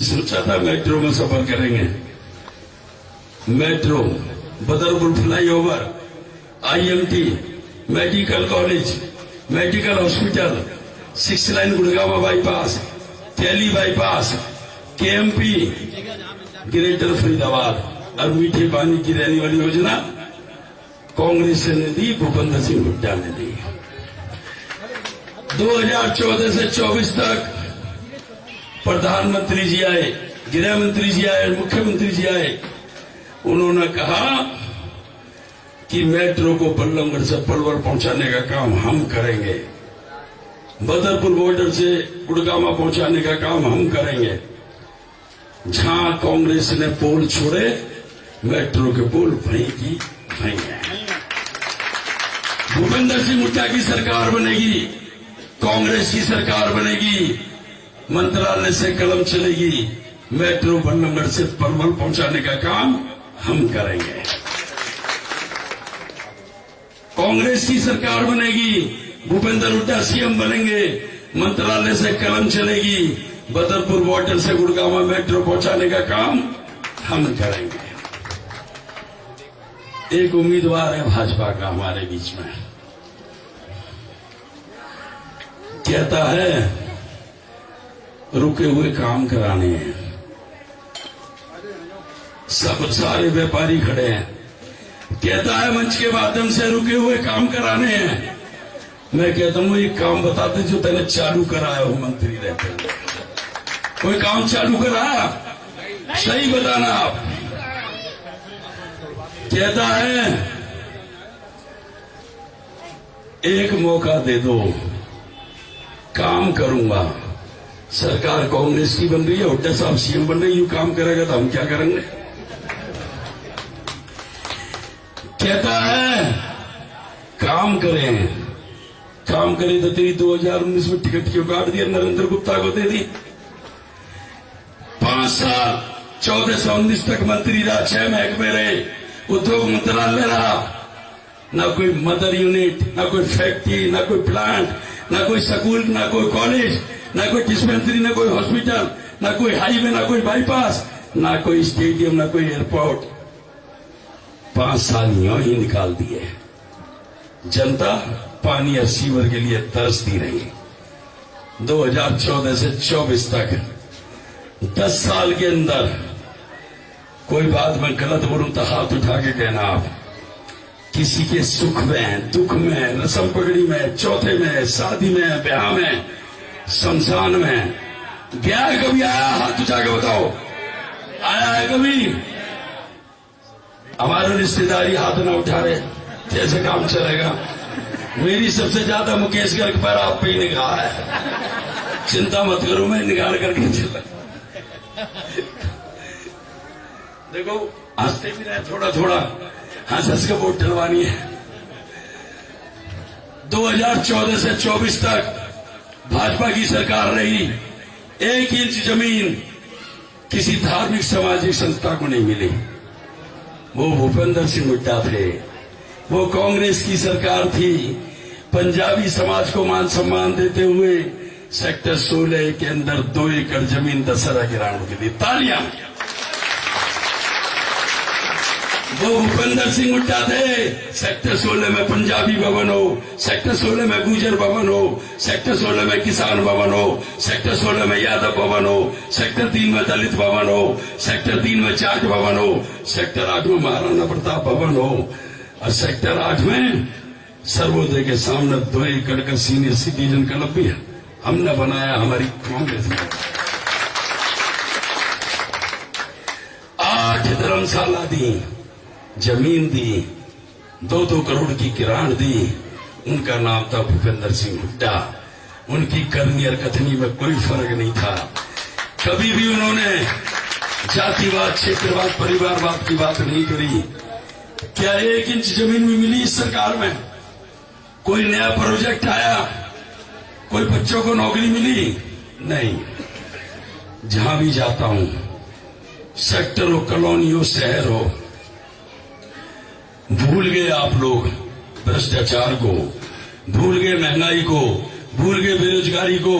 सोचा था मेट्रो में सफर करेंगे। Metro, Badarpur flyover, IMT, medical college, medical hospital, 6 line Gurgaon bypass, Kaili bypass, KMP, greater Faridabad और मीठे पानी की रहने वाली योजना कांग्रेस ने दी, भूपेंद्र सिंह हुड्डा ने दी। 2014 से 24 तक प्रधानमंत्री जी आए, गृह मंत्री जी आए, मुख्यमंत्री जी आए। उन्होंने कहा कि मेट्रो को बल्लभगढ़ से पलवल पहुंचाने का काम हम करेंगे, बदरपुर बॉर्डर से गुड़गांव पहुंचाने का काम हम करेंगे। जहां कांग्रेस ने पोल छोड़े, मेट्रो के पोल वहीं की वहीं है। भूपेंद्र सिंह हुड्डा की सरकार बनेगी, कांग्रेस की सरकार बनेगी, मंत्रालय से कलम चलेगी, मेट्रो बल्लभगढ़ से पलवल पहुंचाने का काम हम करेंगे। कांग्रेस की सरकार बनेगी, भूपेंद्र हुड्डा सीएम बनेंगे, मंत्रालय से कलम चलेगी, बदरपुर बॉर्डर से गुड़गांव मेट्रो पहुंचाने का काम हम करेंगे। एक उम्मीदवार है भाजपा का हमारे बीच में, कहता है रुके हुए काम कराने हैं। सब सारे व्यापारी खड़े हैं, कहता है मंच के माध्यम से रुके हुए काम कराने हैं। मैं कहता हूं एक काम बताते जो तूने चालू कराया हो मंत्री रहते हुए, कोई काम चालू कराया? सही बताना आप। कहता है एक मौका दे दो, काम करूंगा। सरकार कांग्रेस की बन रही है, हुड्डा साहब सीएम बन रहे, यूं काम करेगा तो हम क्या करेंगे? कहता है काम करें, काम करें तो तेरी 2019 में टिकट क्यों काट दिया, नरेंद्र गुप्ता को दे दी। 5 साल 14 से 19 तक मंत्री रहा, 6 महकमे रहे, उद्योग मंत्रालय रहा, ना कोई मदर यूनिट, ना कोई फैक्ट्री, ना कोई प्लांट, ना कोई स्कूल, ना कोई कॉलेज, ना कोई डिस्पेंसरी, ना कोई हॉस्पिटल, ना कोई हाईवे, ना कोई बाईपास, ना कोई स्टेडियम, ना कोई एयरपोर्ट। 5 साल यूं ही निकाल दिए। जनता पानी और सीवर के लिए तरसती रही। 2014 से 24 तक 10 साल के अंदर कोई बात मैं गलत बोलूं तो हाथ उठा के कहना आप। किसी के सुख में, दुख में, रस्म पगड़ी में, चौथे में, शादी में, ब्याह में, शमशान में गया है कभी? आया? हाथ उठा के बताओ, आया है कभी? हमारे रिश्तेदारी हाथ ना उठा रहे, कैसे काम चलेगा? मेरी सबसे ज्यादा मुकेश गर्ग पर आप पे ही निगाह है, चिंता मत करो, मैं निकाल करके चला। देखो हंसते भी रहे, थोड़ा थोड़ा हंस के वोट डलवानी है। 2014 से 24 तक भाजपा की सरकार रही, 1 इंच जमीन किसी धार्मिक सामाजिक संस्था को नहीं मिली। वो भूपेंद्र सिंह हुड्डा थे, वो कांग्रेस की सरकार थी। पंजाबी समाज को मान सम्मान देते हुए सेक्टर 16 के अंदर 2 एकड़ जमीन दशहरा गिराणों की दी। तालियां। वो भूपेंद्र सिंह हुड्डा थे। सेक्टर 16 में पंजाबी भवन हो, सेक्टर 16 में गुजर भवन हो, सेक्टर 16 में किसान भवन हो, सेक्टर 16 में यादव भवन हो, सेक्टर 3 में दलित भवन हो, सेक्टर 3 में जाट भवन हो, सेक्टर 8 में महाराणा प्रताप भवन हो, और सेक्टर 8 में सर्वोदय के सामने 2 एकड़ का सीनियर सिटीजन क्लब भी हमने बनाया, हमारी कांग्रेस ने। 8 धर्मशाला दी, जमीन दी, 2-2 करोड़ की किरान दी। उनका नाम था भूपेंद्र सिंह हुड्डा। उनकी करनी और कथनी में कोई फर्क नहीं था। कभी भी उन्होंने जातिवाद, क्षेत्रवाद, परिवारवाद की बात नहीं करी। क्या 1 इंच जमीन भी मिली इस सरकार में? कोई नया प्रोजेक्ट आया? कोई बच्चों को नौकरी मिली? नहीं। जहां भी जाता हूं, सेक्टर हो, कॉलोनी हो, शहर हो, भूल गए आप लोग भ्रष्टाचार को, भूल गए महंगाई को, भूल गए बेरोजगारी को,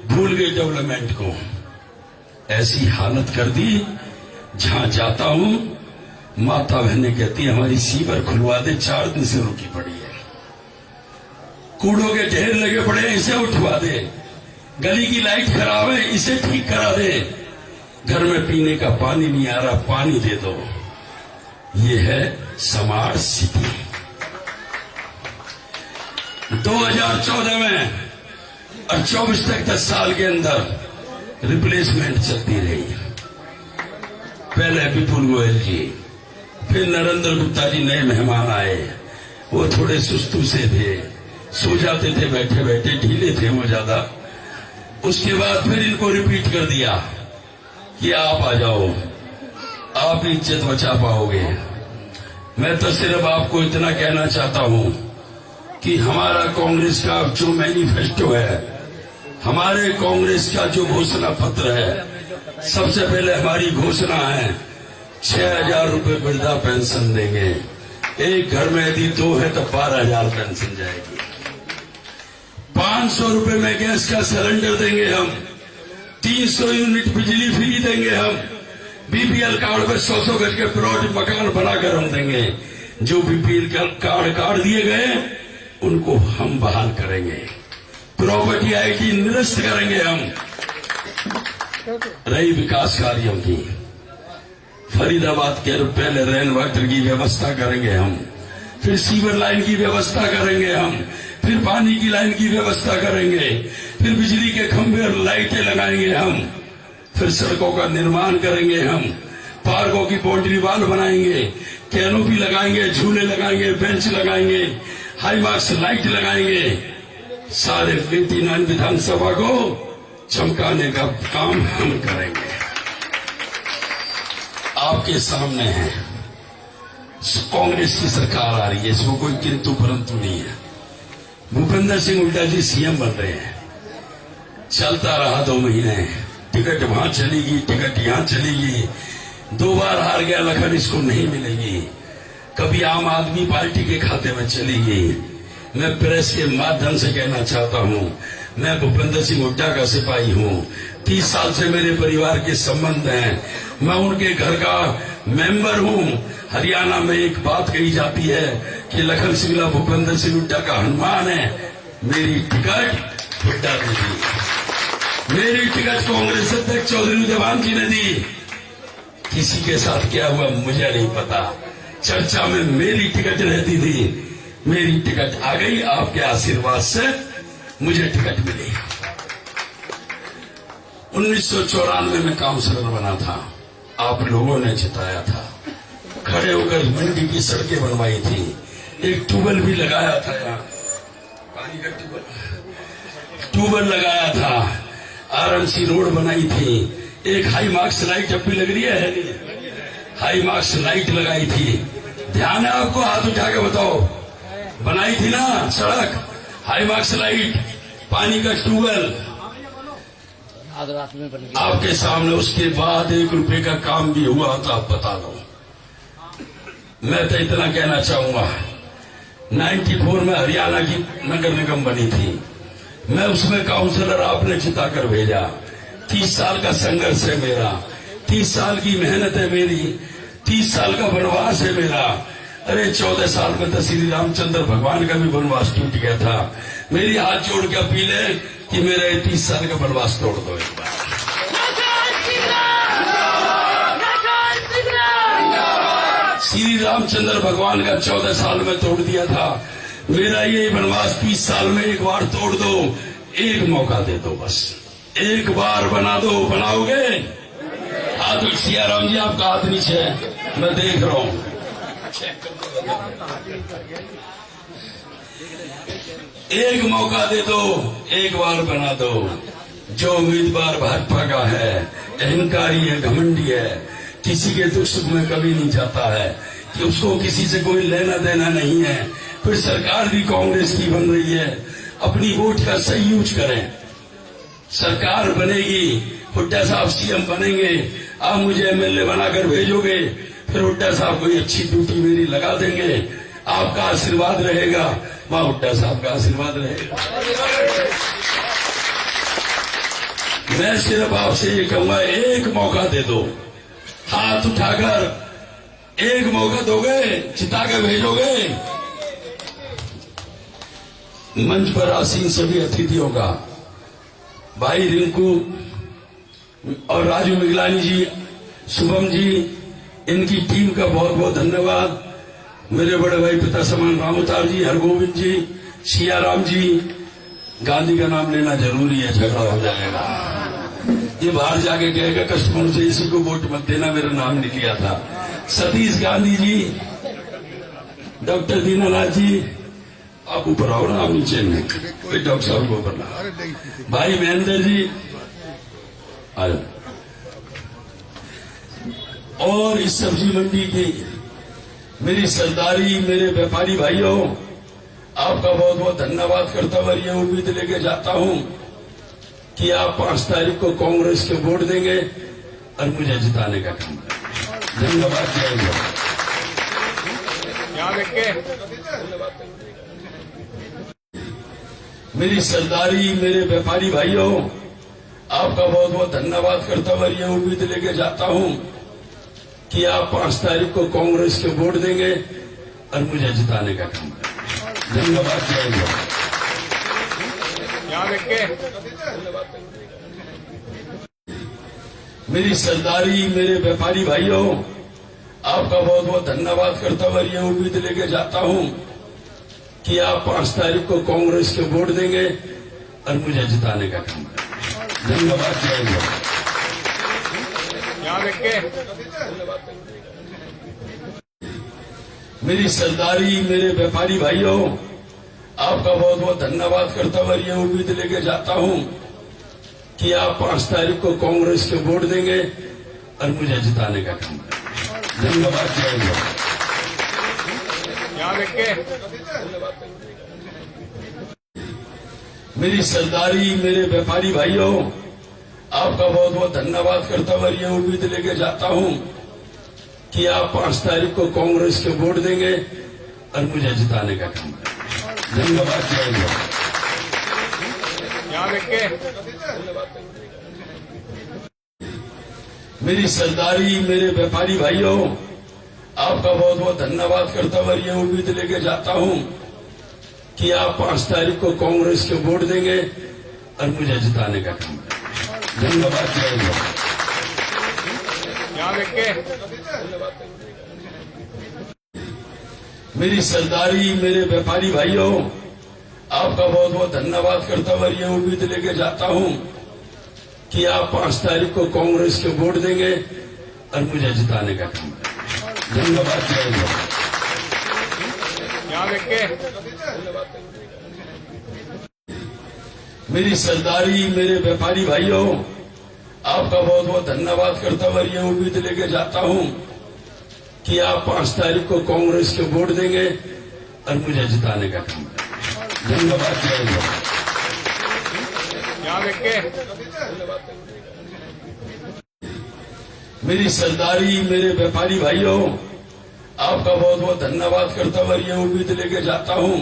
भूल गए डेवलपमेंट को। ऐसी हालत कर दी, जहां जाता हूं माता बहने कहती हमारी सीवर खुलवा दे, 4 दिन से रुकी पड़ी है। कूड़ों के ढेर लगे पड़े हैं, इसे उठवा दे। गली की लाइट खराब है, इसे ठीक करा दे। घर में पीने का पानी नहीं आ रहा, पानी दे दो। ये है स्मार्ट सिटी। 2014 में और 24 तक 10 साल के अंदर रिप्लेसमेंट चलती रही। पहले विपुल गोयल जी, फिर नरेंद्र गुप्ता जी नए मेहमान आए। वो थोड़े सुस्तू से थे, सो जाते थे बैठे बैठे, ढीले थे वो ज्यादा। उसके बाद फिर इनको रिपीट कर दिया कि आप आ जाओ, आप इज्जत बचा पाओगे। मैं तो सिर्फ आपको इतना कहना चाहता हूं कि हमारा कांग्रेस का जो मैनिफेस्टो है, हमारे कांग्रेस का जो घोषणा पत्र है, सबसे पहले हमारी घोषणा है 6,000 रुपए वृद्धा पेंशन देंगे। एक घर में यदि 2 है तो 12,000 पेंशन जाएगी। 500 रुपए में गैस का सिलेंडर देंगे हम। 300 यूनिट बिजली फ्री देंगे हम। बीपीएल कार्ड पे 100 गज के प्लॉट मकान बनाकर हम देंगे। जो बीपीएल कार्ड काट दिए गए उनको हम बहाल करेंगे। प्रॉपर्टी आईटी निरस्त करेंगे हम। रही विकास कार्यों की, फरीदाबाद के पहले रेन वाटर की व्यवस्था करेंगे हम, फिर सीवर लाइन की व्यवस्था करेंगे हम, फिर पानी की लाइन की व्यवस्था करेंगे, फिर बिजली के खंभे और लाइटें लगाएंगे हम, फिर सड़कों का निर्माण करेंगे हम, पार्कों की बाउंड्री वॉल बनाएंगे, कैनोपी लगाएंगे, झूले लगाएंगे, बेंच लगाएंगे, हाई मार्क्स लाइट लगाएंगे। सारे 89 विधानसभा को चमकाने का काम हम करेंगे। आपके सामने है कांग्रेस की सरकार आ रही है, इसको कोई किंतु परंतु नहीं है। भूपेंद्र सिंह हुड्डा जी सीएम बन रहे हैं। चलता रहा 2 महीने, टिकट वहां चलेगी, टिकट यहां चलेगी। 2 बार हार गया लखन, इसको नहीं मिलेगी। कभी आम आदमी पार्टी के खाते में चलेगी। मैं प्रेस के माध्यम से कहना चाहता हूं, मैं भूपेंद्र सिंह हुड्डा का सिपाही हूं। 30 साल से मेरे परिवार के संबंध हैं। मैं उनके घर का मेंबर हूं। हरियाणा में एक बात कही जाती है कि लखन सिंगला भूपेंद्र सिंह हुड्डा का हनुमान है। मेरी टिकट हुड्डा ने दी। मेरी टिकट कांग्रेस अध्यक्ष चौधरी देवान जी ने दी। किसी के साथ क्या हुआ मुझे नहीं पता। चर्चा में मेरी टिकट रहती थी। मेरी टिकट आ गई, आपके आशीर्वाद से मुझे टिकट मिली। 1994 में काउंसलर बना था, आप लोगों ने जिताया था। खड़े होकर मंडी की सड़कें बनवाई थी। एक ट्यूबवेल भी लगाया था, यहाँ पानी का ट्यूबवेल लगाया था। आरएमसी रोड बनाई थी। एक हाई मार्क्स लाइट अब भी लग रही है नहीं? हाई मार्क्स लाइट लगाई थी। ध्यान है आपको? हाथ उठा के बताओ। बनाई थी ना सड़क, हाई मार्क्स लाइट, पानी का ट्यूबवेल आपके सामने। उसके बाद 1 रुपए का काम भी हुआ तो आप बता दो। मैं तो इतना कहना चाहूंगा, 94 में हरियाणा की नगर निगम बनी थी। मैं उसमें काउंसलर आपने जिताकर भेजा। 30 साल का संघर्ष है मेरा, 30 साल की मेहनत है मेरी, 30 साल का वनवास है मेरा। अरे 14 साल में तो श्री रामचंद्र भगवान का भी वनवास टूट गया था। मेरी हाथ जोड़ के अपील है कि मेरा 30 साल का वनवास तोड़ दो एक बार। श्री रामचंद्र भगवान का 14 साल में तोड़ दिया था। मेरा ये वनवास 30 साल में एक बार तोड़ दो। एक मौका दे दो, बस एक बार बना दो। बनाओगे? हाथ सियाराम जी आपका हाथ नीचे है, मैं देख रहा हूं। एक मौका दे दो, एक बार बना दो। जो उम्मीदवार भाजपा का है, अहंकारी है, घमंडी है, किसी के दुख सुख में कभी नहीं जाता है, कि उसको किसी से कोई लेना देना नहीं है। फिर सरकार भी कांग्रेस की बन रही है। अपनी वोट का सही यूज करें। सरकार बनेगी, हुड्डा साहब सीएम बनेंगे, आप मुझे एमएलए बनाकर भेजोगे, फिर हुड्डा साहब कोई अच्छी ड्यूटी मेरी लगा देंगे। आपका आशीर्वाद रहेगा, वहां हुड्डा साहब का आशीर्वाद रहेगा। मैं सिर्फ आपसे ये कहूंगा, एक मौका दे दो, हाथ उठाकर एक मौका दोगे, चिता के भेजोगे। मंच पर आसीन सभी अतिथियों का, भाई रिंकू और राजू मिगलानी जी, शुभम जी, इनकी टीम का बहुत बहुत धन्यवाद। मेरे बड़े भाई पिता समान रामोतार जी, हरगोविंद जी, सियाराम जी। गांधी का नाम लेना जरूरी है, झगड़ा हो जाएगा। ये बाहर जाके कहेगा कस्टमर से, इसी को वोट मत देना, मेरा नाम नहीं लिया था। सतीश गांधी जी, डॉक्टर दीनानाथ जी, आप ऊपर आओ ना, आप नीचे नहीं, डॉक्टर साहब को ऊपर ना। भाई महेंद्र जी आयो। और इस सब्जी मंडी की मेरी सरदारी, मेरे व्यापारी भाइयों, आपका बहुत बहुत धन्यवाद करता हुआ ये उम्मीद लेके जाता हूं कि आप 5 तारीख को कांग्रेस के वोट देंगे और मुझे जिताने का काम करेंगे। धन्यवाद, जय हिंद। मेरी सरदारी, मेरे व्यापारी भाइयों, आपका बहुत बहुत धन्यवाद करता हुआ ये उम्मीद लेके जाता हूं कि आप 5 तारीख को कांग्रेस के वोट देंगे और मुझे जिताने का काम करेंगे। धन्यवाद, जय हिंद। मेरी सरदारी, मेरे व्यापारी भाइयों, आपका बहुत बहुत धन्यवाद करता हुआ ये उम्मीद लेके जाता हूं कि आप 5 तारीख को कांग्रेस के वोट देंगे और मुझे जिताने का काम करेंगे। धन्यवाद, जय हिंद। मेरी सरदारी, मेरे व्यापारी भाइयों, आपका बहुत बहुत धन्यवाद करता हुआ ये उम्मीद लेके जाता हूं कि आप 5 तारीख को कांग्रेस के वोट देंगे और मुझे जिताने का काम करेंगे। धन्यवाद, जय हिंद। मेरी सरदारी, मेरे व्यापारी भाइयों, आपका बहुत बहुत धन्यवाद करता हुआ ये उम्मीद लेके जाता हूं कि आप 5 तारीख को कांग्रेस के वोट देंगे और मुझे जिताने का काम करेंगे। धन्यवाद, जय हिंद। मेरी सरदारी, मेरे व्यापारी भाइयों, आपका बहुत बहुत धन्यवाद करता हुआ ये उम्मीद लेके जाता हूं कि आप 5 तारीख को कांग्रेस के वोट देंगे और मुझे जिताने का काम करेंगे। धन्यवाद, जय हिंद। मेरी सरदारी, मेरे व्यापारी भाइयों, आपका बहुत बहुत धन्यवाद करता हुआ ये उम्मीद लेके जाता हूं कि आप 5 तारीख को कांग्रेस के वोट देंगे और मुझे जिताने का काम करेंगे। धन्यवाद, जय हिंद। मेरी सरदारी, मेरे व्यापारी भाइयों, आपका बहुत बहुत धन्यवाद करता हुआ ये उम्मीद लेके जाता हूं कि आप 5 तारीख को कांग्रेस के वोट देंगे और मुझे जिताने का काम करेंगे। धन्यवाद, जय हिंद। मेरी सरदारी, मेरे व्यापारी भाइयों, आपका बहुत बहुत धन्यवाद करता हुआ ये उम्मीद लेके जाता हूं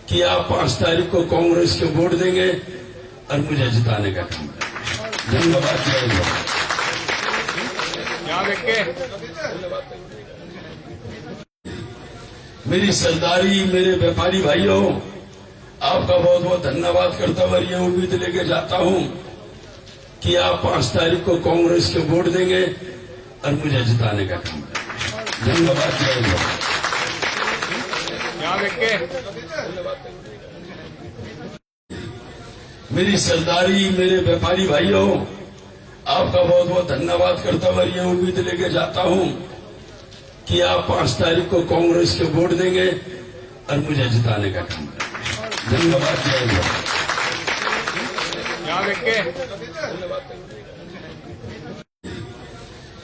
कि आप 5 तारीख को कांग्रेस के वोट देंगे और मुझे जिताने का काम करेंगे। धन्यवाद, जय हिंद। मेरी सरदारी, मेरे व्यापारी भाइयों, आपका बहुत बहुत धन्यवाद करता हुआ ये उम्मीद लेके जाता हूं कि आप 5 तारीख को कांग्रेस के वोट देंगे और मुझे जिताने का काम करेंगे। धन्यवाद, जय हिंद। मेरी सरदारी, मेरे व्यापारी भाइयों, आपका बहुत बहुत धन्यवाद करता हुआ ये उम्मीद लेके जाता हूं कि आप 5 तारीख को कांग्रेस के वोट देंगे और मुझे जिताने का काम करेंगे। धन्यवाद, जय हिंद।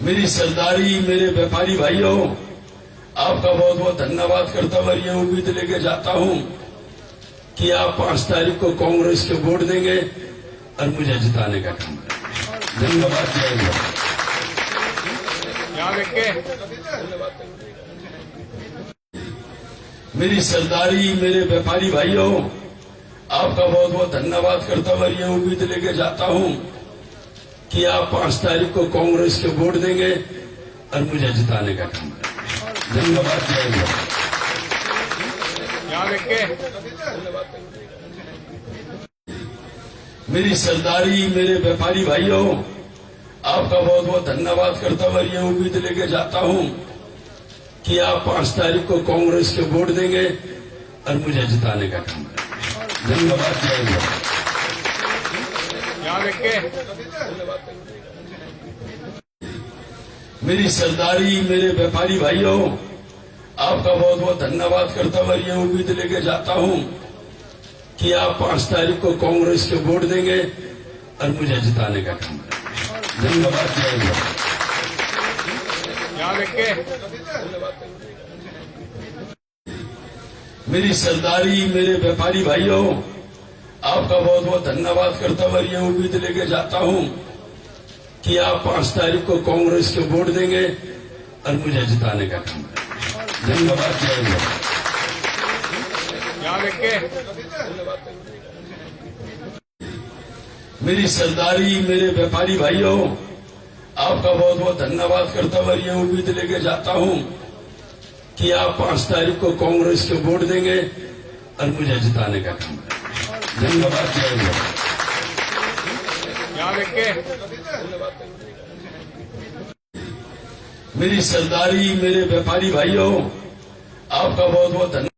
मेरी सरदारी, मेरे व्यापारी भाइयों, आपका बहुत बहुत धन्यवाद करता हुआ ये उम्मीद लेके जाता हूं कि आप 5 तारीख को कांग्रेस के वोट देंगे और मुझे जिताने का काम करेंगे। धन्यवाद, जय हिंद। मेरी सरदारी, मेरे व्यापारी भाइयों, आपका बहुत बहुत धन्यवाद करता हुआ ये उम्मीद लेके जाता हूं कि आप 5 तारीख को कांग्रेस के वोट देंगे और मुझे जिताने का काम करेंगे। धन्यवाद। जय हिंद। मेरी सरदारी, मेरे व्यापारी भाइयों, आपका बहुत बहुत धन्यवाद करता हुआ ये उम्मीद लेके जाता हूं कि आप 5 तारीख को कांग्रेस के वोट देंगे और मुझे जिताने का काम करेंगे। धन्यवाद। जय हिंद। मेरी सरदारी, मेरे व्यापारी भाइयों, आपका बहुत बहुत धन्यवाद करता हुआ ये उम्मीद लेके जाता हूं कि आप 5 तारीख को कांग्रेस के वोट देंगे और मुझे जिताने का काम करेंगे। धन्यवाद। जय हिंद। मेरी सरदारी, मेरे व्यापारी भाइयों, आपका बहुत बहुत धन्यवाद करता हुआ ये उम्मीद लेके जाता हूं कि आप 5 तारीख को कांग्रेस के वोट देंगे और मुझे जिताने का काम करेंगे। धन्यवाद। जय हिंद। मेरी सरदारी, मेरे व्यापारी भाइयों, आपका बहुत बहुत धन्यवाद करता हुआ ये उम्मीद लेके जाता हूं कि आप 5 तारीख को कांग्रेस के वोट देंगे और मुझे जिताने का काम करेंगे। धन्यवाद। जय हिंद। मेरी सरदारी, मेरे व्यापारी भाइयों, आपका बहुत बहुत धन्यवाद।